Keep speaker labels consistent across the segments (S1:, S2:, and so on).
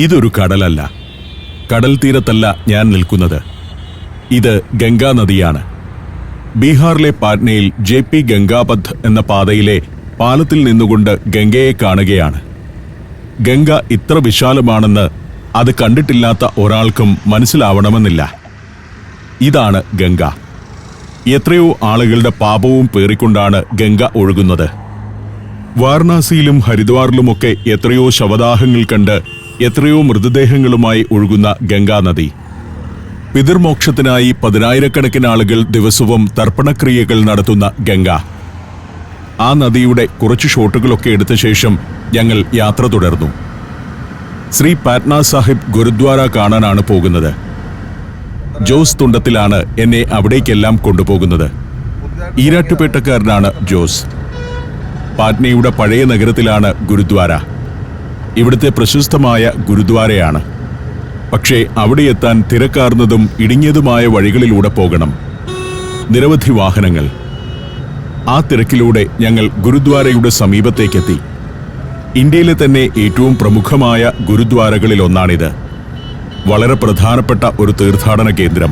S1: ഇതൊരു കടലല്ല. കടൽ തീരത്തല്ല ഞാൻ നിൽക്കുന്നത്. ഇത് ഗംഗാ നദിയാണ്. ബീഹാറിലെ പാറ്റ്നയിൽ JP ഗംഗാപഥ് എന്ന പാതയിലെ പാലത്തിൽ നിന്നുകൊണ്ട് ഗംഗയെ കാണുകയാണ്. ഗംഗ ഇത്ര വിശാലമാണെന്ന് അത് കണ്ടിട്ടില്ലാത്ത ഒരാൾക്കും മനസ്സിലാവണമെന്നില്ല. ഇതാണ് ഗംഗ. എത്രയോ ആളുകളുടെ പാപവും പേറിക്കൊണ്ടാണ് ഗംഗ ഒഴുകുന്നത്. വാരണാസിയിലും ഹരിദ്വാറിലുമൊക്കെ എത്രയോ ശവദാഹങ്ങൾ കണ്ട് എത്രയോ മൃതദേഹങ്ങളുമായി ഒഴുകുന്ന ഗംഗാനദി. പിതൃമോക്ഷത്തിനായി 10,000-കണക്കിന് ആളുകൾ ദിവസവും തർപ്പണക്രിയകൾ നടത്തുന്ന ഗംഗ. ആ നദിയുടെ കുറച്ചു ഷോട്ടുകളൊക്കെ എടുത്ത ശേഷം ഞങ്ങൾ യാത്ര തുടർന്നു. ശ്രീ പാറ്റ്ന സാഹിബ് ഗുരുദ്വാര കാണാനാണ് പോകുന്നത്. ജോസ് തുണ്ടത്തിലാണ് എന്നെ അവിടേക്കെല്ലാം കൊണ്ടുപോകുന്നത്. ഈരാട്ടുപേട്ടക്കാരനാണ് ജോസ്. പാറ്റ്നയുടെ പഴയ നഗരത്തിലാണ് ഗുരുദ്വാര. ഇവിടുത്തെ പ്രശസ്തമായ ഗുരുദ്വാരയാണ്. പക്ഷേ അവിടെ എത്താൻ തിരക്കാർന്നതും ഇടുങ്ങിയതുമായ വഴികളിലൂടെ പോകണം. നിരവധി വാഹനങ്ങൾ. ആ തിരക്കിലൂടെ ഞങ്ങൾ ഗുരുദ്വാരയുടെ സമീപത്തേക്കെത്തി. ഇന്ത്യയിലെ തന്നെ ഏറ്റവും പ്രമുഖമായ ഗുരുദ്വാരകളിലൊന്നാണിത്. വളരെ പ്രധാനപ്പെട്ട ഒരു തീർത്ഥാടന കേന്ദ്രം.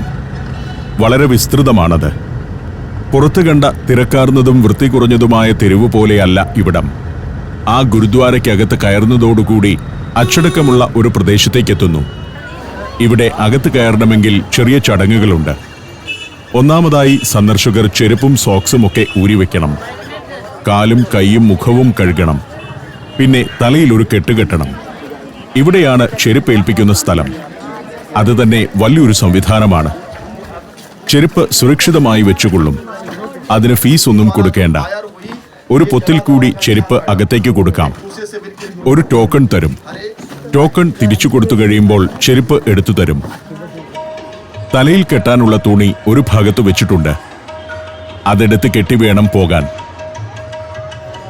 S1: വളരെ വിസ്തൃതമാണത്. പുറത്തു കണ്ട തിരക്കാർന്നതും വൃത്തി കുറഞ്ഞതുമായ തെരുവ് പോലെയല്ല ഇവിടം. ആ ഗുരുദ്വാരയ്ക്കകത്ത് കയറുന്നതോടുകൂടി അച്ചടക്കമുള്ള ഒരു പ്രദേശത്തേക്കെത്തുന്നു. ഇവിടെ അകത്ത് കയറണമെങ്കിൽ ചെറിയ ചടങ്ങുകളുണ്ട്. ഒന്നാമതായി സന്ദർശകർ ചെരുപ്പും സോക്സുമൊക്കെ ഊരിവെക്കണം. കാലും കൈയും മുഖവും കഴുകണം. പിന്നെ തലയിലൊരു കെട്ടുകെട്ടണം. ഇവിടെയാണ് ചെരുപ്പേൽപ്പിക്കുന്ന സ്ഥലം. അത് തന്നെ വലിയൊരു സംവിധാനമാണ്. ചെരുപ്പ് സുരക്ഷിതമായി വെച്ചുകൊള്ളും. അതിന് ഫീസ് ഒന്നും കൊടുക്കേണ്ട. ഒരു പൊത്തിൽ കൂടി ചെരുപ്പ് അകത്തേക്ക് കൊടുക്കാം. ഒരു ടോക്കൺ തരും. ടോക്കൺ തിരിച്ചു കൊടുത്തു കഴിയുമ്പോൾ ചെരുപ്പ് എടുത്തു തരും. തലയിൽ കെട്ടാനുള്ള തുണി ഒരു ഭാഗത്ത് വെച്ചിട്ടുണ്ട്. അതെടുത്ത് കെട്ടി വേണം പോകാൻ.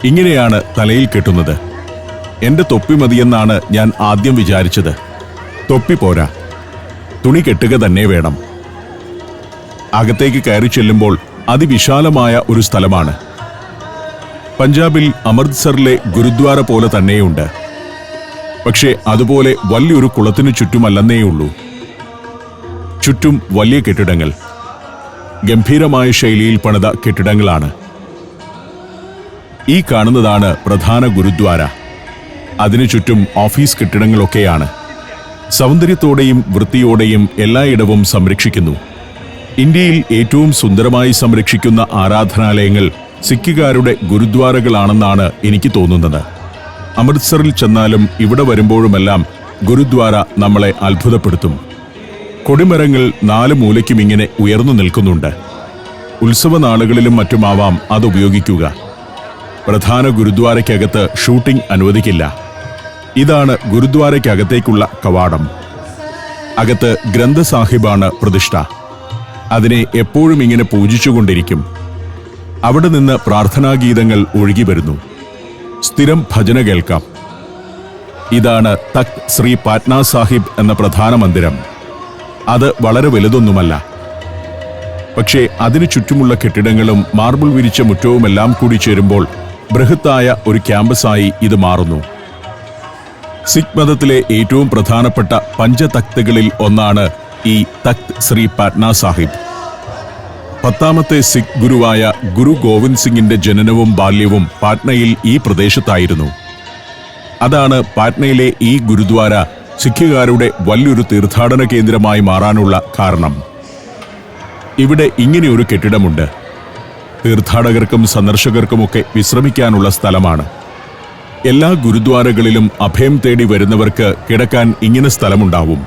S1: ഇങ്ങനെയാണ് തലയിൽ കെട്ടുന്നത്. എന്റെ തൊപ്പി മതിയെന്നാണ് ഞാൻ ആദ്യം വിചാരിച്ചത്. തൊപ്പി പോരാ, തുണി കെട്ടുക തന്നെ വേണം. അകത്തേക്ക് കയറി ചെല്ലുമ്പോൾ അതിവിശാലമായ ഒരു സ്ഥലമാണ്. പഞ്ചാബിൽ അമൃത്സറിലെ ഗുരുദ്വാര പോലെ തന്നെയുണ്ട്. പക്ഷേ അതുപോലെ വലിയൊരു കുളത്തിനു ചുറ്റുമല്ലെന്നേയുള്ളൂ. ചുറ്റും വലിയ കെട്ടിടങ്ങൾ, ഗംഭീരമായ ശൈലിയിൽ പണിത കെട്ടിടങ്ങളാണ്. ഈ കാണുന്നതാണ് പ്രധാന ഗുരുദ്വാര. അതിനു ചുറ്റും ഓഫീസ് കെട്ടിടങ്ങളൊക്കെയാണ്. സൗന്ദര്യത്തോടെയും വൃത്തിയോടെയും എല്ലായിടവും സംരക്ഷിക്കുന്നു. ഇന്ത്യയിൽ ഏറ്റവും സുന്ദരമായി സംരക്ഷിക്കുന്ന ആരാധനാലയങ്ങൾ സിഖുകാരുടെ ഗുരുദ്വാരകളാണെന്നാണ് എനിക്ക് തോന്നുന്നത്. അമൃത്സറിൽ ചെന്നാലും ഇവിടെ വരുമ്പോഴുമെല്ലാം ഗുരുദ്വാര നമ്മളെ അത്ഭുതപ്പെടുത്തും. കൊടിമരങ്ങൾ 4 മൂലയ്ക്കും ഇങ്ങനെ ഉയർന്നു നിൽക്കുന്നുണ്ട്. ഉത്സവനാളുകളിലും മറ്റുമാവാം അത് ഉപയോഗിക്കുക. പ്രധാന ഗുരുദ്വാരയ്ക്കകത്ത് ഷൂട്ടിംഗ് അനുവദിക്കില്ല. ഇതാണ് ഗുരുദ്വാരയ്ക്കകത്തേക്കുള്ള കവാടം. അകത്ത് ഗ്രന്ഥ സാഹിബാണ് പ്രതിഷ്ഠ. അതിനെ എപ്പോഴും ഇങ്ങനെ പൂജിച്ചുകൊണ്ടിരിക്കും. അവിടെ നിന്ന് പ്രാർത്ഥനാഗീതങ്ങൾ ഒഴുകി വരുന്നു. സ്ഥിരം ഭജന കേൾക്കാം. ഇതാണ് തഖ്ത് ശ്രീ പാറ്റ്ന സാഹിബ് എന്ന പ്രധാന മന്ദിരം. അത് വളരെ വലുതൊന്നുമല്ല. പക്ഷേ അതിനു ചുറ്റുമുള്ള കെട്ടിടങ്ങളും മാർബിൾ വിരിച്ച മുറ്റവുമെല്ലാം കൂടി ചേരുമ്പോൾ ബൃഹത്തായ ഒരു ക്യാമ്പസായി ഇത് മാറുന്നു. സിഖ് മതത്തിലെ ഏറ്റവും പ്രധാനപ്പെട്ട പഞ്ചതഖ്തുകളിൽ ഒന്നാണ് ഈ തഖ്ത് ശ്രീ പാറ്റ്ന സാഹിബ്. 10ാമത്തെ സിഖ് ഗുരുവായ ഗുരു ഗോവിന്ദ് സിംഗിന്റെ ജനനവും ബാല്യവും പാറ്റ്നയിൽ ഈ പ്രദേശത്തായിരുന്നു. അതാണ് പാറ്റ്നയിലെ ഈ ഗുരുദ്വാര സിഖുകാരുടെ വലിയൊരു തീർത്ഥാടന കേന്ദ്രമായി മാറാനുള്ള കാരണം. ഇവിടെ ഇങ്ങനെയൊരു കെട്ടിടമുണ്ട്. തീർത്ഥാടകർക്കും സന്ദർശകർക്കുമൊക്കെ വിശ്രമിക്കാനുള്ള സ്ഥലമാണ്. എല്ലാ ഗുരുദ്വാരകളിലും അഭയം തേടി വരുന്നവർക്ക് കിടക്കാൻ ഇങ്ങനെ സ്ഥലമുണ്ടാവും.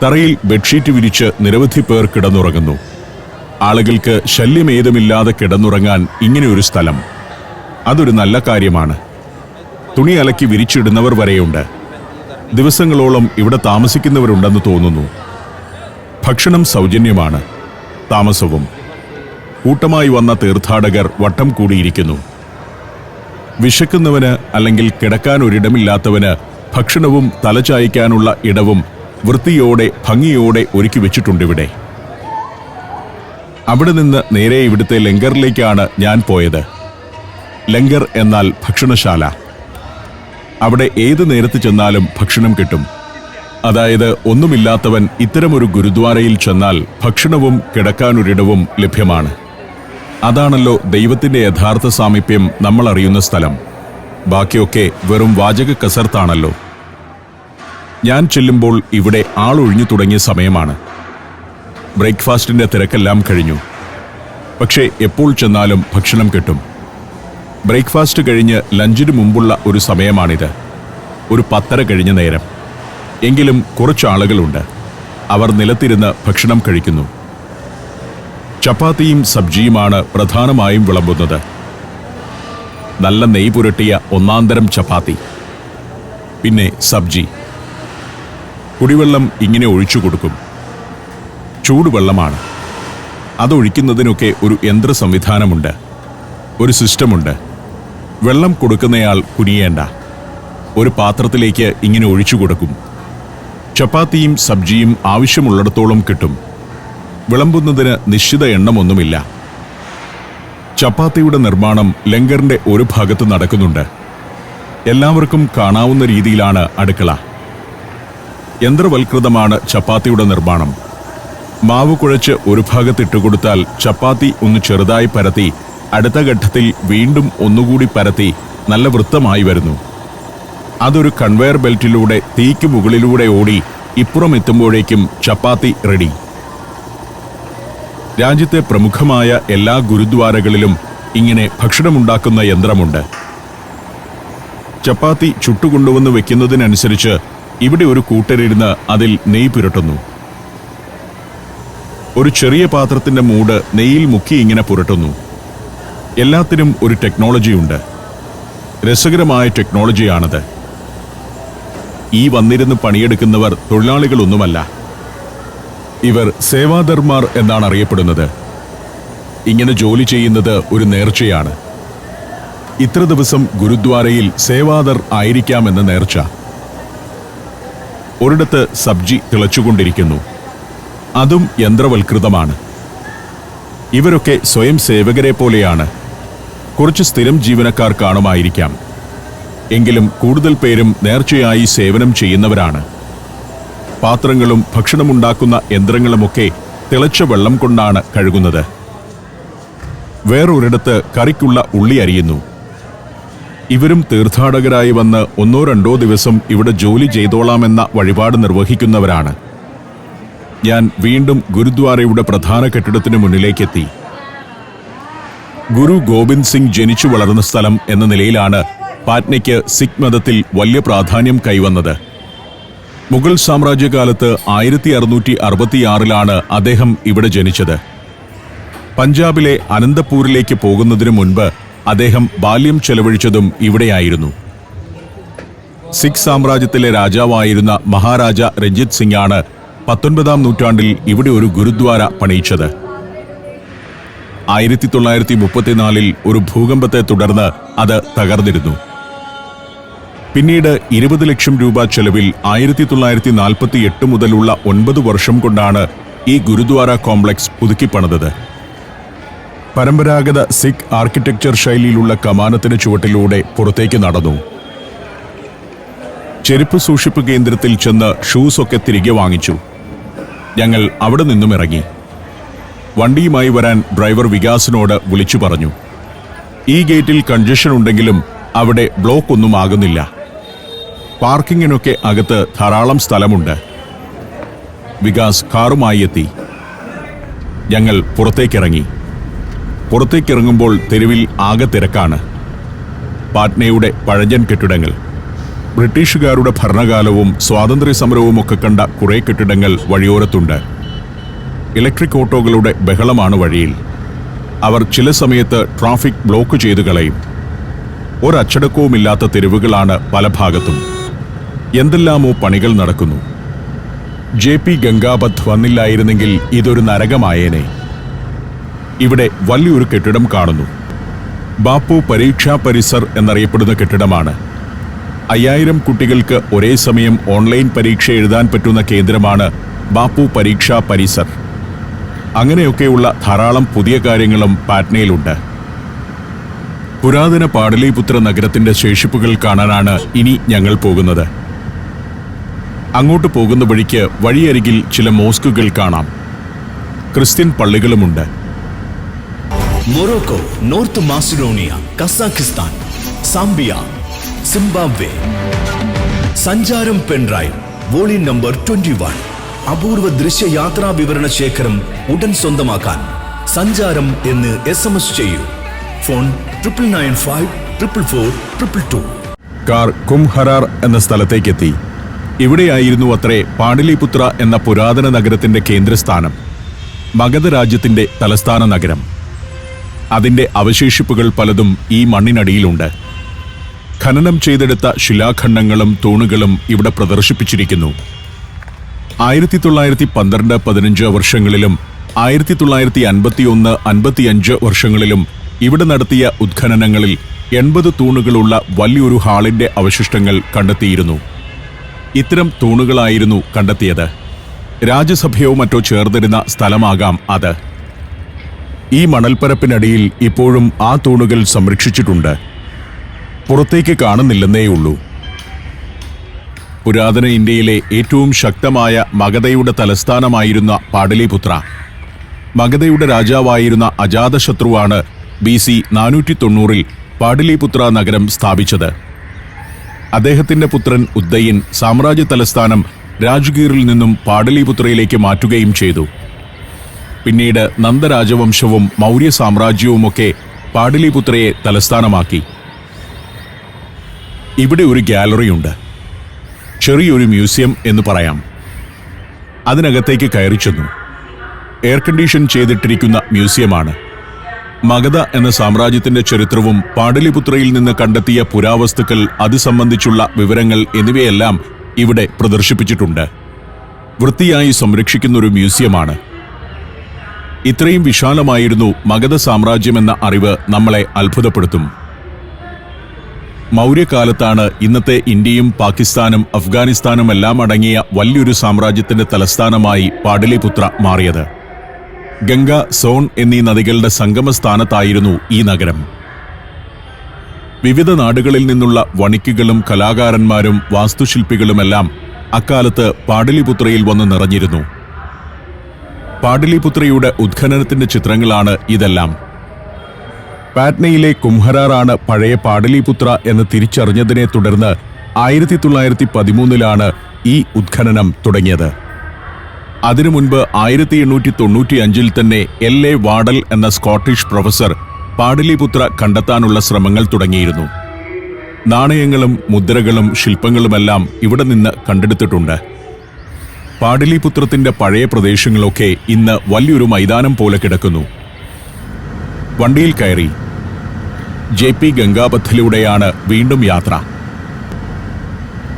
S1: തറയിൽ ബെഡ്ഷീറ്റ് വിരിച്ച് നിരവധി പേർ കിടന്നുറങ്ങുന്നു. ആളുകൾക്ക് ശല്യമേതുമില്ലാതെ കിടന്നുറങ്ങാൻ ഇങ്ങനെയൊരു സ്ഥലം, അതൊരു നല്ല കാര്യമാണ്. തുണി അലക്കി വിരിച്ചിടുന്നവർ വരെയുണ്ട്. ദിവസങ്ങളോളം ഇവിടെ താമസിക്കുന്നവരുണ്ടെന്ന് തോന്നുന്നു. ഭക്ഷണം സൗജന്യമാണ്, താമസവും. കൂട്ടമായി വന്ന തീർത്ഥാടകർ വട്ടം കൂടിയിരിക്കുന്നു. വിശക്കുന്നവന് അല്ലെങ്കിൽ കിടക്കാൻ ഒരിടമില്ലാത്തവന് ഭക്ഷണവും തലചായ്ക്കാനുള്ള ഇടവും വൃത്തിയോടെ ഭംഗിയോടെ ഒരുക്കി വെച്ചിട്ടുണ്ടിവിടെ. അവിടെ നിന്ന് നേരെ ഇവിടുത്തെ ലങ്കറിലേക്കാണ് ഞാൻ പോയത്. ലങ്കർ എന്നാൽ ഭക്ഷണശാല. അവിടെ ഏത് നേരത്ത് ചെന്നാലും ഭക്ഷണം കിട്ടും. അതായത് ഒന്നുമില്ലാത്തവൻ ഇത്തരമൊരു ഗുരുദ്വാരയിൽ ചെന്നാൽ ഭക്ഷണവും കിടക്കാനൊരിടവും ലഭ്യമാണ്. അതാണല്ലോ ദൈവത്തിന്റെ യഥാർത്ഥ സാമീപ്യം നമ്മൾ അറിയുന്ന സ്ഥലം. ബാക്കിയൊക്കെ വെറും വാചക കസർത്താണല്ലോ. ഞാൻ ചെല്ലുമ്പോൾ ഇവിടെ ആളൊഴിഞ്ഞു തുടങ്ങിയ സമയമാണ്. ബ്രേക്ക്ഫാസ്റ്റിന്റെ തിരക്കെല്ലാം കഴിഞ്ഞു. പക്ഷേ എപ്പോൾ ചെന്നാലും ഭക്ഷണം കിട്ടും. ബ്രേക്ക്ഫാസ്റ്റ് കഴിഞ്ഞ് ലഞ്ചിന് മുമ്പുള്ള ഒരു സമയമാണിത്. ഒരു 10:30 കഴിഞ്ഞ നേരം. എങ്കിലും കുറച്ചാളുകളുണ്ട്. അവർ നിലത്തിരുന്ന് ഭക്ഷണം കഴിക്കുന്നു. ചപ്പാത്തിയും സബ്ജിയുമാണ് പ്രധാനമായും വിളമ്പുന്നത്. നല്ല നെയ്യ് പുരട്ടിയ ഒന്നാന്തരം ചപ്പാത്തി, പിന്നെ സബ്ജി. കുടിവെള്ളം ഇങ്ങനെ ഒഴിച്ചു കൊടുക്കും. ചൂടുവെള്ളമാണ്. അതൊഴിക്കുന്നതിനൊക്കെ ഒരു യന്ത്ര സംവിധാനമുണ്ട്, ഒരു സിസ്റ്റമുണ്ട്. വെള്ളം കൊടുക്കുന്നയാൾ കുനിയേണ്ട. ഒരു പാത്രത്തിലേക്ക് ഇങ്ങനെ ഒഴിച്ചു കൊടുക്കും. ചപ്പാത്തിയും സബ്ജിയും ആവശ്യമുള്ളിടത്തോളം കിട്ടും. വിളമ്പുന്നതിന് നിശ്ചിത എണ്ണമൊന്നുമില്ല. ചപ്പാത്തിയുടെ നിർമ്മാണം ലങ്കറിന്റെ ഒരു ഭാഗത്ത് നടക്കുന്നുണ്ട്. എല്ലാവർക്കും കാണാവുന്ന രീതിയിലാണ് അടുക്കള. യന്ത്രവൽകൃതമാണ് ചപ്പാത്തിയുടെ നിർമ്മാണം. മാവ് കുഴച്ച് ഒരു ഭാഗത്ത് ഇട്ടുകൊടുത്താൽ ചപ്പാത്തി ഒന്ന് ചെറുതായി പരത്തി അടുത്ത ഘട്ടത്തിൽ വീണ്ടും ഒന്നുകൂടി പരത്തി നല്ല വൃത്തമായി വരുന്നു. അതൊരു കൺവെയർ ബെൽറ്റിലൂടെ തീക്ക് മുകളിലൂടെ ഓടി ഇപ്പുറം എത്തുമ്പോഴേക്കും ചപ്പാത്തി റെഡി. രാജ്യത്തെ പ്രമുഖമായ എല്ലാ ഗുരുദ്വാരകളിലും ഇങ്ങനെ ഭക്ഷണമുണ്ടാക്കുന്ന യന്ത്രമുണ്ട്. ചപ്പാത്തി ചുട്ടുകൊണ്ടുവന്ന് വെക്കുന്നതിനനുസരിച്ച് ഇവിടെ ഒരു കൂട്ടരിരുന്ന് അതിൽ നെയ്യ് പുരട്ടുന്നു. ഒരു ചെറിയ പാത്രത്തിന്റെ മൂട് നെയ്യിൽ മുക്കി ഇങ്ങനെ പുരട്ടുന്നു. എല്ലാത്തിനും ഒരു ടെക്നോളജിയുണ്ട്. രസകരമായ ടെക്നോളജിയാണത്. ഈ വന്നിരുന്ന് പണിയെടുക്കുന്നവർ തൊഴിലാളികളൊന്നുമല്ല. ഇവർ സേവാദർമാർ എന്നാണ് അറിയപ്പെടുന്നത്. ഇങ്ങനെ ജോലി ചെയ്യുന്നത് ഒരു നേർച്ചയാണ്. ഇത്ര ദിവസം ഗുരുദ്വാരയിൽ സേവാദർ ആയിരിക്കാമെന്ന നേർച്ച. ഒരിടത്ത് സബ്ജി തിളച്ചുകൊണ്ടിരിക്കുന്നു. അതും യന്ത്രവൽകൃതമാണ്. ഇവരൊക്കെ സ്വയം സേവകരെ പോലെയാണ്. കുറച്ച് സ്ഥിരം ജീവനക്കാർ കാണുമായിരിക്കാം. എങ്കിലും കൂടുതൽ പേരും നേർച്ചയായി സേവനം ചെയ്യുന്നവരാണ്. പാത്രങ്ങളും ഭക്ഷണമുണ്ടാക്കുന്ന യന്ത്രങ്ങളുമൊക്കെ തിളച്ച വെള്ളം കൊണ്ടാണ് കഴുകുന്നത്. വേറൊരിടത്ത് കറിക്കുള്ള ഉള്ളി അരിയുന്നു. ഇവരും തീർത്ഥാടകരായി വന്ന് 1-2 ദിവസം ഇവിടെ ജോലി ചെയ്തോളാമെന്ന വഴിപാട് നിർവഹിക്കുന്നവരാണ്. ഞാൻ വീണ്ടും ഗുരുദ്വാരയുടെ പ്രധാന കെട്ടിടത്തിന് മുന്നിലേക്കെത്തി. ഗുരു ഗോബിന്ദ് സിംഗ് ജനിച്ചു വളർന്ന സ്ഥലം എന്ന നിലയിലാണ് പാറ്റ്നയ്ക്ക് സിഖ് മതത്തിൽ വലിയ പ്രാധാന്യം കൈവന്നത്. മുഗൾ സാമ്രാജ്യകാലത്ത് 1666 അദ്ദേഹം ഇവിടെ ജനിച്ചത്. പഞ്ചാബിലെ അനന്തപൂരിലേക്ക് പോകുന്നതിനു മുൻപ് അദ്ദേഹം ബാല്യം ചെലവഴിച്ചതും ഇവിടെയായിരുന്നു. സിഖ് സാമ്രാജ്യത്തിലെ രാജാവായിരുന്ന മഹാരാജ രഞ്ജിത് സിംഗാണ് 19-ാം നൂറ്റാണ്ടിൽ ഇവിടെ ഒരു ഗുരുദ്വാര പണിയിച്ചത്. 1934 ഒരു ഭൂകമ്പത്തെ തുടർന്ന് അത് തകർന്നിരുന്നു. പിന്നീട് 20 ലക്ഷം രൂപ ചെലവിൽ 1948 മുതലുള്ള 9 വർഷം കൊണ്ടാണ് ഈ ഗുരുദ്വാര കോംപ്ലക്സ് പുതുക്കിപ്പണിതത്. പരമ്പരാഗത സിഖ് ആർക്കിടെക്ചർ ശൈലിയിലുള്ള കമാനത്തിന് ചുവട്ടിലൂടെ പുറത്തേക്ക് നടന്നു. ചെരുപ്പ് സൂക്ഷിപ്പ് കേന്ദ്രത്തിൽ ചെന്ന് ഷൂസൊക്കെ തിരികെ വാങ്ങിച്ചു. ഞങ്ങൾ അവിടെ നിന്നും ഇറങ്ങി. വണ്ടിയുമായി വരാൻ ഡ്രൈവർ വികാസിനോട് വിളിച്ചു പറഞ്ഞു. ഈ ഗേറ്റിൽ കൺജഷൻ ഉണ്ടെങ്കിലും അവിടെ ബ്ലോക്ക് ഒന്നും ആകുന്നില്ല. പാർക്കിങ്ങിനൊക്കെ അകത്ത് ധാരാളം സ്ഥലമുണ്ട്. വികാസ് കാറുമായി എത്തി. ഞങ്ങൾ പുറത്തേക്കിറങ്ങി. പുറത്തേക്കിറങ്ങുമ്പോൾ തെരുവിൽ ആകെ തിരക്കാണ്. പാറ്റ്നയുടെ പഴഞ്ചൻ കെട്ടിടങ്ങൾ, ബ്രിട്ടീഷുകാരുടെ ഭരണകാലവും സ്വാതന്ത്ര്യ സമരവുമൊക്കെ കണ്ട കുറേ കെട്ടിടങ്ങൾ വഴിയോരത്തുണ്ട്. ഇലക്ട്രിക് ഓട്ടോകളുടെ ബഹളമാണ് വഴിയിൽ. അവർ ചില സമയത്ത് ട്രാഫിക് ബ്ലോക്ക് ചെയ്തു കളയും. ഒരച്ചടക്കവുമില്ലാത്ത തെരുവുകളാണ് പല ഭാഗത്തും. എന്തെല്ലാമോ പണികൾ നടക്കുന്നു. JP ഗംഗാപത് വന്നില്ലായിരുന്നെങ്കിൽ ഇതൊരു നരകമായേനെ. ഇവിടെ വലിയൊരു കെട്ടിടം കാണുന്നു. ബാപ്പു പരീക്ഷാ പരിസർ എന്നറിയപ്പെടുന്ന കെട്ടിടമാണ്. 5000 കുട്ടികൾക്ക് ഒരേ സമയം ഓൺലൈൻ പരീക്ഷ എഴുതാൻ പറ്റുന്ന കേന്ദ്രമാണ് ബാപ്പു പരീക്ഷാ പരിസർ. അങ്ങനെയൊക്കെയുള്ള ധാരാളം പുതിയ കാര്യങ്ങളും പാറ്റ്നയിലുണ്ട്. പുരാതന പാടലീപുത്ര നഗരത്തിന്റെ ശേഷിപ്പുകൾ കാണാനാണ് ഇനി ഞങ്ങൾ പോകുന്നത്. അങ്ങോട്ട് പോകുന്ന വഴിക്ക് വഴിയരികിൽ ചില മോസ്കുകൾ കാണാം. ക്രിസ്ത്യൻ പള്ളികളുമുണ്ട്.
S2: Morocco, North Macedonia, Kazakhstan, Zambia, Zimbabwe. Sancharam pendrive volume number 21. അപൂർവ ദൃശ്യ യാത്രാ വിവരണ ശേഖരം ഉടൻ സ്വന്തമാക്കാൻ സഞ്ചാരം എന്ന് SMS ചെയ്യൂ. ഫോൺ 9995444222.
S1: കാർ കുംഹറാർ എന്ന സ്ഥലത്തേക്കെത്തി. ഇവിടെയായിരുന്നു അത്രേ പാടലിപുത്ര എന്ന പുരാതന നഗരത്തിന്റെ കേന്ദ്രസ്ഥാനം, മഗധ രാജ്യത്തിന്റെ തലസ്ഥാന നഗരം. അതിന്റെ അവശേഷിപ്പുകൾ പലതും ഈ മണ്ണിനടിയിലുണ്ട്. ഖനനം ചെയ്തെടുത്ത ശിലാഖണ്ഡങ്ങളും തൂണുകളും ഇവിടെ പ്രദർശിപ്പിച്ചിരിക്കുന്നു. 1912-15 വർഷങ്ങളിലും 1951-55 വർഷങ്ങളിലും ഇവിടെ നടത്തിയ ഉത്ഖനനങ്ങളിൽ 80 തൂണുകളുള്ള വലിയൊരു ഹാളിന്റെ അവശിഷ്ടങ്ങൾ കണ്ടെത്തിയിരുന്നു. ഇത്തരം തൂണുകളായിരുന്നു കണ്ടെത്തിയത്. രാജസഭയോ മറ്റോ ചേർന്നിരുന്ന സ്ഥലമാകാം അത്. ഈ മണൽപ്പരപ്പിനടിയിൽ ഇപ്പോഴും ആ തൂണുകൾ സംരക്ഷിച്ചിട്ടുണ്ട്. പുറത്തേക്ക് കാണുന്നില്ലെന്നേയുള്ളൂ. പുരാതന ഇന്ത്യയിലെ ഏറ്റവും ശക്തമായ മഗധയുടെ തലസ്ഥാനമായിരുന്ന പാടലിപുത്ര, മഗധയുടെ രാജാവായിരുന്ന അജാതശത്രുവാണ് BC 490-ൽ പാടലിപുത്ര നഗരം സ്ഥാപിച്ചത്. അദ്ദേഹത്തിന്റെ പുത്രൻ ഉദ്ദയൻ സാമ്രാജ്യ തലസ്ഥാനം രാജ്ഗീറിൽ നിന്നും പാടലിപുത്രയിലേക്ക് മാറ്റുകയും ചെയ്തു. പിന്നീട് നന്ദരാജവംശവും മൗര്യ സാമ്രാജ്യവുമൊക്കെ പാടലിപുത്രയെ തലസ്ഥാനമാക്കി. ഇവിടെ ഒരു ഗാലറിയുണ്ട്, ചെറിയൊരു മ്യൂസിയം എന്ന് പറയാം. അതിനകത്തേക്ക് കയറി ചെന്നു. എയർ കണ്ടീഷൻ ചെയ്തിട്ടിരിക്കുന്ന മ്യൂസിയമാണ്. മഗധ എന്ന സാമ്രാജ്യത്തിന്റെ ചരിത്രവും പാടലിപുത്രയിൽ നിന്ന് കണ്ടെത്തിയ പുരാവസ്തുക്കൾ, അത് സംബന്ധിച്ചുള്ള വിവരങ്ങൾ എന്നിവയെല്ലാം ഇവിടെ പ്രദർശിപ്പിച്ചിട്ടുണ്ട്. വൃത്തിയായി സംരക്ഷിക്കുന്ന ഒരു മ്യൂസിയമാണ്. ഇത്രയും വിശാലമായിരുന്നു മഗധ സാമ്രാജ്യമെന്ന അറിവ് നമ്മളെ അത്ഭുതപ്പെടുത്തും. മൗര്യകാലത്താണ് ഇന്നത്തെ ഇന്ത്യയും പാകിസ്ഥാനും അഫ്ഗാനിസ്ഥാനും എല്ലാം അടങ്ങിയ വലിയൊരു സാമ്രാജ്യത്തിന്റെ തലസ്ഥാനമായി പാടലിപുത്ര മാറിയത്. ഗംഗ, സോൺ എന്നീ നദികളുടെ സംഗമസ്ഥാനത്തായിരുന്നു ഈ നഗരം. വിവിധ നാടുകളിൽ നിന്നുള്ള വണിക്കുകളും കലാകാരന്മാരും വാസ്തുശില്പികളുമെല്ലാം അക്കാലത്ത് പാടലിപുത്രയിൽ വന്ന് നിറഞ്ഞിരുന്നു. പാടലിപുത്രയുടെ ഉത്ഖനനത്തിന്റെ ചിത്രങ്ങളാണ് ഇതെല്ലാം. പാറ്റ്നയിലെ കുംഹറാറാണ് പഴയ പാടലിപുത്ര എന്ന് തിരിച്ചറിഞ്ഞതിനെ തുടർന്ന് 1913-ലാണ് ഈ ഉത്ഖനനം തുടങ്ങിയത്. അതിനു മുൻപ് 1895-ൽ തന്നെ LA വാഡൽ എന്ന സ്കോട്ടിഷ് പ്രൊഫസർ പാടലിപുത്ര കണ്ടെത്താനുള്ള ശ്രമങ്ങൾ തുടങ്ങിയിരുന്നു. നാണയങ്ങളും മുദ്രകളും ശില്പങ്ങളുമെല്ലാം ഇവിടെ നിന്ന് കണ്ടെടുത്തിട്ടുണ്ട്. പാടലിപുത്രത്തിന്റെ പഴയ പ്രദേശങ്ങളൊക്കെ ഇന്ന് വലിയൊരു മൈതാനം പോലെ കിടക്കുന്നു. വണ്ടിയിൽ കയറി JP ഗംഗാപഥിലൂടെയാണ് വീണ്ടും യാത്ര.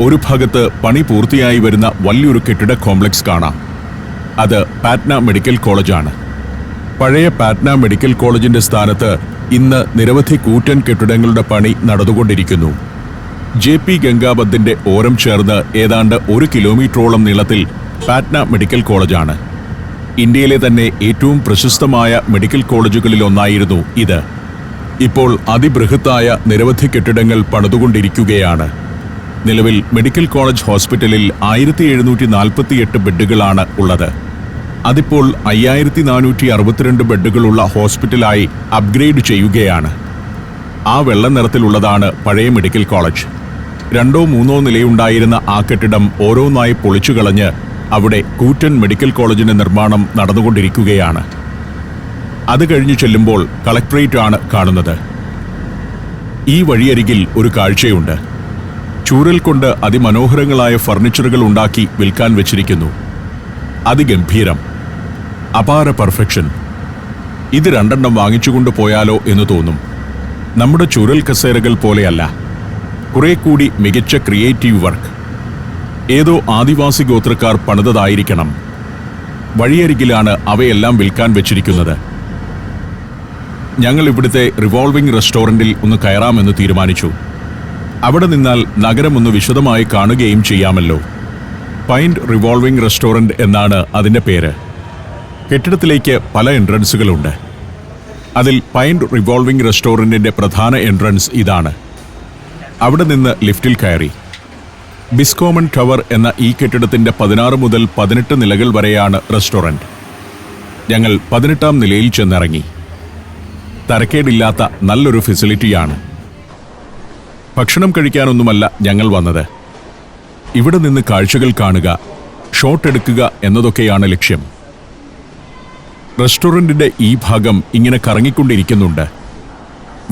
S1: ഒരു ഭാഗത്ത് പണി പൂർത്തിയായി വരുന്ന വലിയൊരു കെട്ടിട കോംപ്ലക്സ് കാണാം. അത് പാറ്റ്ന മെഡിക്കൽ കോളേജാണ്. പഴയ പാറ്റ്ന മെഡിക്കൽ കോളേജിന്റെ സ്ഥാനത്ത് ഇന്ന് നിരവധി കൂറ്റൻ കെട്ടിടങ്ങളുടെ പണി നടന്നുകൊണ്ടിരിക്കുന്നു. JP ഗംഗാപഥിന്റെ ഓരം ചേർന്ന് ഏതാണ്ട് 1 കിലോമീറ്ററോളം നീളത്തിൽ പാറ്റ്ന മെഡിക്കൽ കോളേജാണ്. ഇന്ത്യയിലെ തന്നെ ഏറ്റവും പ്രശസ്തമായ മെഡിക്കൽ കോളേജുകളിലൊന്നായിരുന്നു ഇത്. ഇപ്പോൾ അതിബൃഹത്തായ നിരവധി കെട്ടിടങ്ങൾ പണിതുകൊണ്ടിരിക്കുകയാണ്. നിലവിൽ മെഡിക്കൽ കോളേജ് ഹോസ്പിറ്റലിൽ 1748 ബെഡുകളാണ് ഉള്ളത്. അതിപ്പോൾ 5462 ബെഡുകളുള്ള ഹോസ്പിറ്റലായി അപ്ഗ്രേഡ് ചെയ്യുകയാണ്. ആ വെള്ള നിറത്തിലുള്ളതാണ് പഴയ മെഡിക്കൽ കോളേജ്. 2ഓ 3ഓ നിലയുണ്ടായിരുന്ന ആ കെട്ടിടം ഓരോന്നായി പൊളിച്ചുകളഞ്ഞ് അവിടെ കൂറ്റൻ മെഡിക്കൽ കോളേജിന്റെ നിർമ്മാണം നടന്നുകൊണ്ടിരിക്കുകയാണ്. അത് കഴിഞ്ഞു ചെല്ലുമ്പോൾ കളക്ടറേറ്റ് ആണ് കാണുന്നത്. ഈ വഴിയരികിൽ ഒരു കാഴ്ചയുണ്ട്. ചൂരൽ കൊണ്ട് അതിമനോഹരങ്ങളായ ഫർണിച്ചറുകൾ ഉണ്ടാക്കി വിൽക്കാൻ വെച്ചിരിക്കുന്നു. അതിഗംഭീരം, അപാര പെർഫെക്ഷൻ. ഇത് 2 വാങ്ങിച്ചുകൊണ്ട് പോയാലോ എന്ന് തോന്നും. നമ്മുടെ ചൂരൽ കസേരകൾ പോലെയല്ല, കുറെ കൂടി മികച്ച ക്രിയേറ്റീവ് വർക്ക്. ഏതോ ആദിവാസി ഗോത്രക്കാർ പണിതതായിരിക്കണം. വഴിയരികിലാണ് അവയെല്ലാം വിൽക്കാൻ വെച്ചിരിക്കുന്നത്. ഞങ്ങൾ ഇവിടുത്തെ റിവോൾവിംഗ് റെസ്റ്റോറന്റിൽ ഒന്ന് കയറാമെന്ന് തീരുമാനിച്ചു. അവിടെ നിന്നാൽ നഗരം ഒന്ന് വിശദമായി കാണുകയും ചെയ്യാമല്ലോ. പൈൻഡ് റിവോൾവിംഗ് റെസ്റ്റോറന്റ് എന്നാണ് അതിന്റെ പേര്. കെട്ടിടത്തിലേക്ക് പല എൻട്രൻസുകളുണ്ട്. അതിൽ പൈൻഡ് റിവോൾവിംഗ് റെസ്റ്റോറന്റിന്റെ പ്രധാന എൻട്രൻസ് ഇതാണ്. അവിടെ നിന്ന് ലിഫ്റ്റിൽ കയറി. ബിസ്കോമൺ ടവർ എന്ന ഈ കെട്ടിടത്തിന്റെ 16 മുതൽ 18 നിലകൾ വരെയാണ് റെസ്റ്റോറന്റ്. ഞങ്ങൾ 18ാം നിലയിൽ ചെന്നിറങ്ങി. തരക്കേടില്ലാത്ത നല്ലൊരു ഫെസിലിറ്റിയാണ്. ഭക്ഷണം കഴിക്കാനൊന്നുമല്ല ഞങ്ങൾ വന്നത്. ഇവിടെ നിന്ന് കാഴ്ചകൾ കാണുക, ഷോട്ട് എടുക്കുക എന്നതൊക്കെയാണ് ലക്ഷ്യം. റെസ്റ്റോറന്റിന്റെ ഈ ഭാഗം ഇങ്ങനെ കറങ്ങിക്കൊണ്ടിരിക്കുന്നുണ്ട്.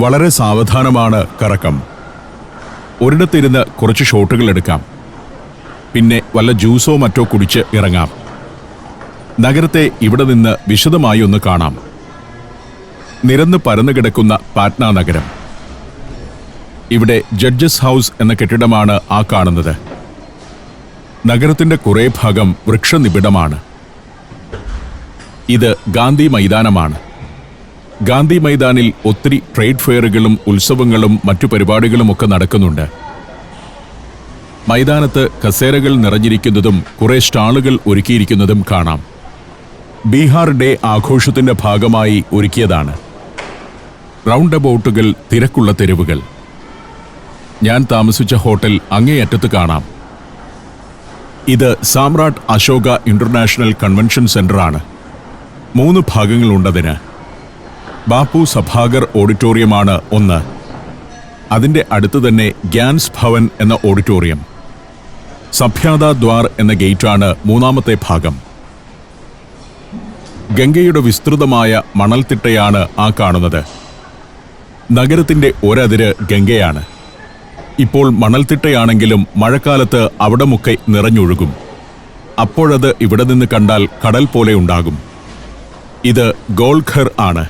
S1: വളരെ സാവധാനമാണ് കറക്കം. ഒരിടത്തിരുന്ന് കുറച്ച് ഷോട്ടുകൾ എടുക്കാം. പിന്നെ വല്ല ജ്യൂസോ മറ്റോ കുടിച്ച് ഇറങ്ങാം. നഗരത്തെ ഇവിടെ നിന്ന് വിശദമായി ഒന്ന് കാണാം. നിരന്ന് പരന്നു കിടക്കുന്ന പാറ്റ്ന നഗരം. ഇവിടെ ജഡ്ജസ് ഹൗസ് എന്ന കെട്ടിടമാണ് ആ കാണുന്നത്. നഗരത്തിന്റെ കുറേ ഭാഗം വൃക്ഷനിബിഡമാണ്. ഇത് ഗാന്ധി മൈതാനമാണ്. ഗാന്ധി മൈതാനിൽ ഒത്തിരി ട്രേഡ് ഫെയറുകളും ഉത്സവങ്ങളും മറ്റു പരിപാടികളുമൊക്കെ നടക്കുന്നുണ്ട്. മൈതാനത്ത് കസേരകൾ നിറഞ്ഞിരിക്കുന്നതും കുറെ സ്റ്റാളുകൾ ഒരുക്കിയിരിക്കുന്നതും കാണാം. ബീഹാർ ഡേ ആഘോഷത്തിന്റെ ഭാഗമായി ഒരുക്കിയതാണ്. റൗണ്ട് അബൌട്ടുകൾ, തിരക്കുള്ള തെരുവുകൾ. ഞാൻ താമസിച്ച ഹോട്ടൽ അങ്ങേയറ്റത്ത് കാണാം. ഇത് സാമ്രാട്ട് അശോക ഇന്റർനാഷണൽ കൺവെൻഷൻ സെന്ററാണ്. 3 ഭാഗങ്ങളുണ്ടതിന്. ബാപ്പു സഭാഗർ ഓഡിറ്റോറിയമാണ് ഒന്ന്. അതിന്റെ അടുത്ത് തന്നെ ഗ്യാൻസ് ഭവൻ എന്ന ഓഡിറ്റോറിയം. സഭ്യാദ ദ്വാർ എന്ന ഗേറ്റാണ് 3ാമത്തെ ഭാഗം. ഗംഗയുടെ വിസ്തൃതമായ മണൽത്തിട്ടയാണ് ആ കാണുന്നത്. നഗരത്തിന്റെ ഒരതിര് ഗംഗയാണ്. ഇപ്പോൾ മണൽത്തിട്ടയാണെങ്കിലും മഴക്കാലത്ത് അവിടമൊക്കെ നിറഞ്ഞൊഴുകും. അപ്പോഴത് ഇവിടെ നിന്ന് കണ്ടാൽ കടൽ പോലെ ഉണ്ടാകും. ഇത് ഗോൾഘർ ആണ്,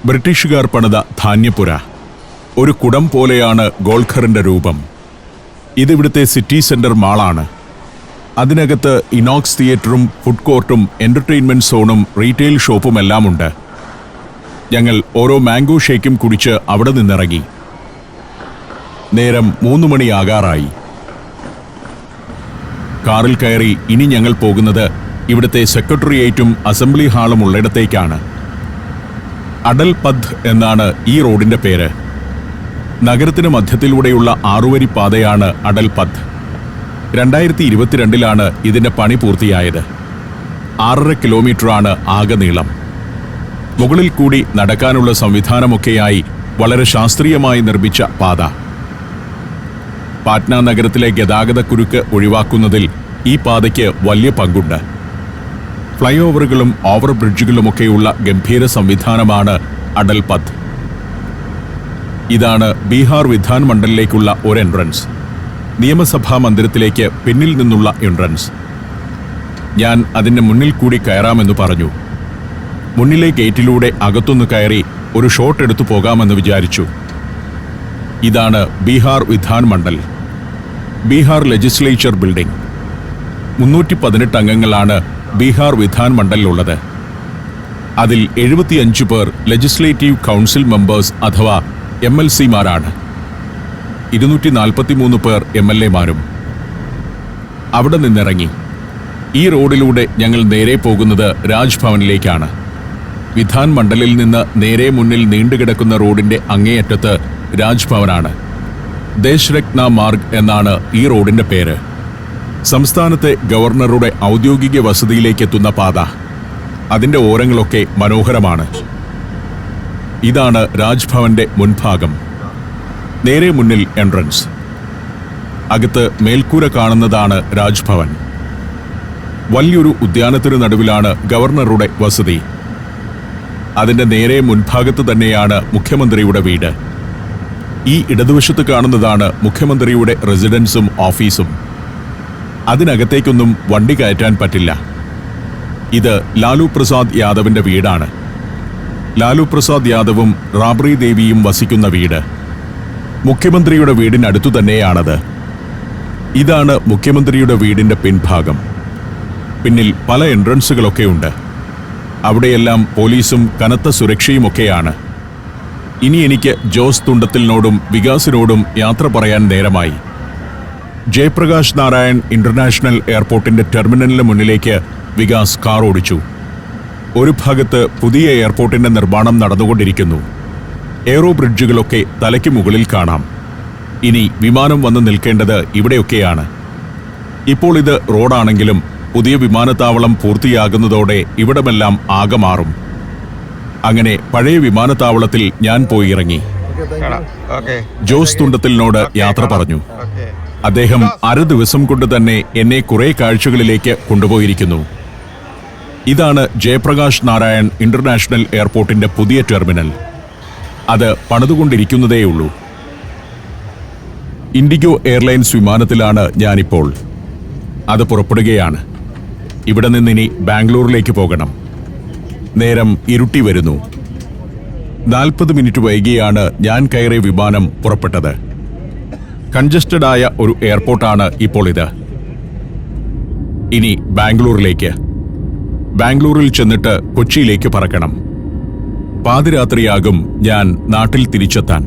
S1: ബ്രിട്ടീഷുകാർ പണിത ധാന്യപ്പുര. ഒരു കുടം പോലെയാണ് ഗോൾഘറിന്റെ രൂപം. ഇതിവിടുത്തെ സിറ്റി സെന്റർ മാളാണ്. അതിനകത്ത് ഇനോക്സ് തിയേറ്ററും ഫുഡ് കോർട്ടും എന്റർടൈൻമെന്റ് സോണും റീറ്റെയിൽ ഷോപ്പുമെല്ലാം ഉണ്ട്. ഞങ്ങൾ ഓരോ മാംഗോ ഷേക്കും കുടിച്ച് അവിടെ നിന്നിറങ്ങി. നേരം 3 മണിയാകാറായി. കാറിൽ കയറി ഇനി ഞങ്ങൾ പോകുന്നത് ഇവിടുത്തെ സെക്രട്ടേറിയറ്റും അസംബ്ലി ഹാളും ഉള്ളിടത്തേക്കാണ്. അടൽ പഥ് എന്നാണ് ഈ റോഡിന്റെ പേര്. നഗരത്തിന് മധ്യത്തിലൂടെയുള്ള 6 വരി പാതയാണ് അടൽ പഥ്. 2022 ഇതിന്റെ പണി പൂർത്തിയായത്. 6.5 കിലോമീറ്ററാണ് ആകെ നീളം. മുകളിൽ കൂടി നടക്കാനുള്ള സംവിധാനമൊക്കെയായി വളരെ ശാസ്ത്രീയമായി നിർമ്മിച്ച പാത. പാറ്റ്ന നഗരത്തിലെ ഗതാഗതക്കുരുക്ക് ഒഴിവാക്കുന്നതിൽ ഈ പാതയ്ക്ക് വലിയ പങ്കുണ്ട്. ഫ്ലൈ ഓവറുകളും ഓവർ ബ്രിഡ്ജുകളുമൊക്കെയുള്ള ഗംഭീര സംവിധാനമാണ് അടൽ പഥ്. ഇതാണ് ബീഹാർ വിധാൻ മണ്ഡലിലേക്കുള്ള ഒരു എൻട്രൻസ്. നിയമസഭാ മന്ദിരത്തിലേക്ക് പിന്നിൽ നിന്നുള്ള എൻട്രൻസ്. ഞാൻ അതിന്റെ മുന്നിൽ കൂടി കയറാമെന്ന് പറഞ്ഞു. മുന്നിലെ ഗേറ്റിലൂടെ അകത്തുനിന്ന് കയറി ഒരു ഷോട്ട് എടുത്തു പോകാമെന്ന് വിചാരിച്ചു. ഇതാണ് ബീഹാർ വിധാൻ മണ്ഡൽ, ബീഹാർ ലെജിസ്ലേച്ചർ ബിൽഡിംഗ്. 318 അംഗങ്ങളാണ് ബീഹാർ വിധാൻ മണ്ഡലിലുള്ളത്. അതിൽ 75 പേർ ലെജിസ്ലേറ്റീവ് കൗൺസിൽ മെമ്പേഴ്സ് അഥവാ MLC-മാരാണ്. 243 പേർ MLA-മാരും. അവിടെ നിന്നിറങ്ങി ഈ റോഡിലൂടെ ഞങ്ങൾ നേരെ പോകുന്നത് രാജ്ഭവനിലേക്കാണ്. വിധാൻ മണ്ഡലിൽ നിന്ന് നേരെ മുന്നിൽ നീണ്ടുകിടക്കുന്ന റോഡിന്റെ അങ്ങേയറ്റത്ത് രാജ്ഭവനാണ്. ദേശരത്ന മാർഗ് എന്നാണ് ഈ റോഡിന്റെ പേര്. സംസ്ഥാനത്തെ ഗവർണറുടെ ഔദ്യോഗിക വസതിയിലേക്കെത്തുന്ന പാത. അതിന്റെ ഓരങ്ങളൊക്കെ മനോഹരമാണ്. ഇതാണ് രാജ്ഭവന്റെ മുൻഭാഗം. നേരെ മുന്നിൽ എൻട്രൻസ്. അകത്ത് മേൽക്കൂര കാണുന്നതാണ് രാജ്ഭവൻ. വലിയൊരു ഉദ്യാനത്തിനു നടുവിലാണ് ഗവർണറുടെ വസതി. അതിന്റെ നേരെ മുൻഭാഗത്ത് തന്നെയാണ് മുഖ്യമന്ത്രിയുടെ വീട്. ഈ ഇടതുവശത്ത് കാണുന്നതാണ് മുഖ്യമന്ത്രിയുടെ റെസിഡൻസും ഓഫീസും. അതിനകത്തേക്കൊന്നും വണ്ടി കയറ്റാൻ പറ്റില്ല. ഇത് ലാലു പ്രസാദ് യാദവിന്റെ വീടാണ്. ലാലു പ്രസാദ് യാദവും റാബ്രി ദേവിയും വസിക്കുന്ന വീട്. മുഖ്യമന്ത്രിയുടെ വീടിനടുത്തു തന്നെയാണത്. ഇതാണ് മുഖ്യമന്ത്രിയുടെ വീടിന്റെ പിൻഭാഗം. പിന്നിൽ പല എൻട്രൻസുകളൊക്കെയുണ്ട്. അവിടെയെല്ലാം പോലീസും കനത്ത സുരക്ഷയുമൊക്കെയാണ്. ഇനി എനിക്ക് ജോസ് തുണ്ടത്തിലിനോടും വികാസിനോടും യാത്ര പറയാൻ നേരമായി. ജയപ്രകാശ് നാരായൺ ഇന്റർനാഷണൽ എയർപോർട്ടിന്റെ ടെർമിനലിന് മുന്നിലേക്ക് വികാസ് കാർ ഓടിച്ചു. ഒരു ഭാഗത്ത് പുതിയ എയർപോർട്ടിന്റെ നിർമ്മാണം നടന്നുകൊണ്ടിരിക്കുന്നു. എയ്റോ ബ്രിഡ്ജുകളൊക്കെ തലയ്ക്ക് മുകളിൽ കാണാം. ഇനി വിമാനം വന്ന് നിൽക്കേണ്ടത് ഇവിടെയൊക്കെയാണ്. ഇപ്പോൾ ഇത് റോഡാണെങ്കിലും പുതിയ വിമാനത്താവളം പൂർത്തിയാകുന്നതോടെ ഇവിടമെല്ലാം ആകെ മാറും. അങ്ങനെ പഴയ വിമാനത്താവളത്തിൽ ഞാൻ പോയി ഇറങ്ങി. ജോസ് തുണ്ടത്തിലിനോട് യാത്ര പറഞ്ഞു. അദ്ദേഹം 6 ദിവസം കൊണ്ട് തന്നെ എന്നെ കുറെ കാഴ്ചകളിലേക്ക് കൊണ്ടുപോയിരിക്കുന്നു. ഇതാണ് ജയപ്രകാശ് നാരായൺ ഇന്റർനാഷണൽ എയർപോർട്ടിന്റെ പുതിയ ടെർമിനൽ. അത് പണിതുകൊണ്ടിരിക്കുന്നതേയുള്ളൂ. ഇൻഡിഗോ എയർലൈൻസ് വിമാനത്തിലാണ് ഞാനിപ്പോൾ. അത് പുറപ്പെടുകയാണ്. ഇവിടെ നിന്നിനി ബാംഗ്ലൂരിലേക്ക് പോകണം. നേരം ഇരുട്ടി വരുന്നു. 40 മിനിറ്റ് വൈകിയാണ് ഞാൻ കയറിയ വിമാനം പുറപ്പെട്ടത്. കൺജസ്റ്റഡ് ആയ ഒരു എയർപോർട്ടാണ് ഇപ്പോൾ ഇത്. ഇനി ബാംഗ്ലൂരിലേക്ക്. ബാംഗ്ലൂരിൽ ചെന്നിട്ട് കൊച്ചിയിലേക്ക് പറക്കണം. പാതിരാത്രിയാകും ഞാൻ നാട്ടിൽ തിരിച്ചെത്താൻ.